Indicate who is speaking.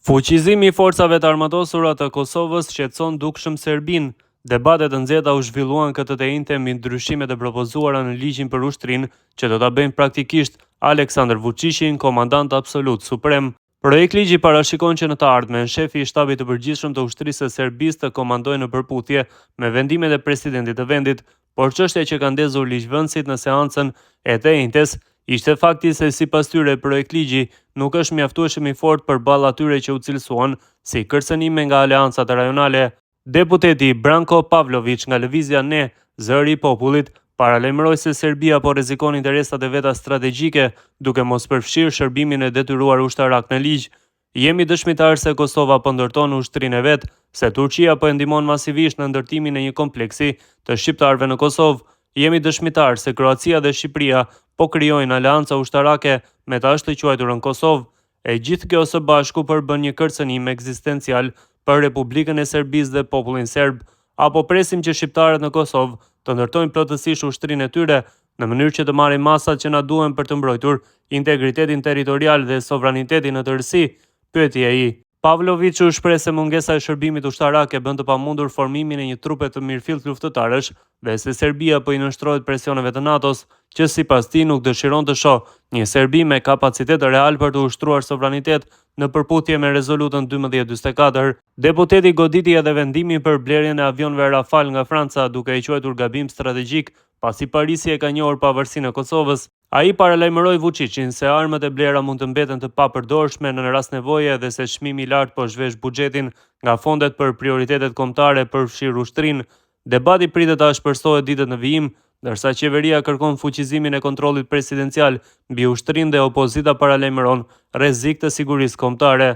Speaker 1: Fuqizimi i forcave të armatosura të Kosovës shqetëson dukshëm Serbinë. Debatet të nxehta u zhvilluan këtë të njëjtën mbi ndryshimet e propozuara në ligjin për ushtrinë, që do ta bëjnë praktikisht Aleksandar Vučićin komandant absolut suprem. Projekti ligji parashikon që në të ardhmen shefi i shtabit të përgjithshëm të ushtrisë së Serbisë të komandojë në përputhje me vendimet e presidentit të vendit, por çështja që ka ndezur ligjvënësit në seancën e të njëjtës ishte fakti se sipas tyre projekti ligji nuk është mjaftueshëm i fortë përballë atyre që u cilësuan si kërcënime nga aleancat rajonale. Deputeti Branko Pavlović nga lëvizja Ne, zëri i popullit, paralajmëroi se Serbia po rrezikon interesat e veta strategjike duke mos përfshirë shërbimin e detyruar ushtarak në ligj. Jemi dëshmitar se Kosova po ndërton ushtrinë e vet, se Turqia po e ndihmon masivisht në ndërtimin e një kompleksi të shqiptarëve në Kosovë. Jemi dëshmitar se Kroacia dhe Shqipëria po krijojnë aleanca ushtarake me të ashtë të quajturën Kosovë. E gjithë kjo së bashku përbën një kërcënim ekzistencial për Republikën e Serbisë dhe popullin serb, apo presim që shqiptarët në Kosovë të ndërtojnë plotësisht ushtrinë e tyre në mënyrë që të marrin masat që na duhen për të mbrojtur integritetin territorial dhe sovranitetin në tërësi, pyeti ai. Pavlović u shpreh se mungesa e shërbimit ushtarak e bën të pamundur formimin e një trupe të mirëfillt luftëtarësh dhe se Serbia po i nënshtrohet presioneve të NATO-s, që sipas tij nuk dëshiron të shohë një Serbi me kapacitet real për të ushtruar sovranitet në përputhje me rezolutën 1244. Deputeti goditi edhe vendimin për blerjen e avionëve Rafale nga Franca, duke i quajtur gabim strategjik, pasi Parisi e ka njohur pavarësinë e Kosovës. Ai paralajmëroi Vučićin se armët e blera mund të mbeten të papërdorshme në rast nevoje dhe se çmimi i lartë po zhvesh buxhetin nga fondet për prioritetet kombëtare për fshirë ushtrinë. Debati pritet ta shpërstohet ditët në vijim, ndërsa qeveria kërkon fuqizimin e kontrollit presidencial mbi ushtrinë dhe opozita paralajmëron rrezik të sigurisë kombëtare.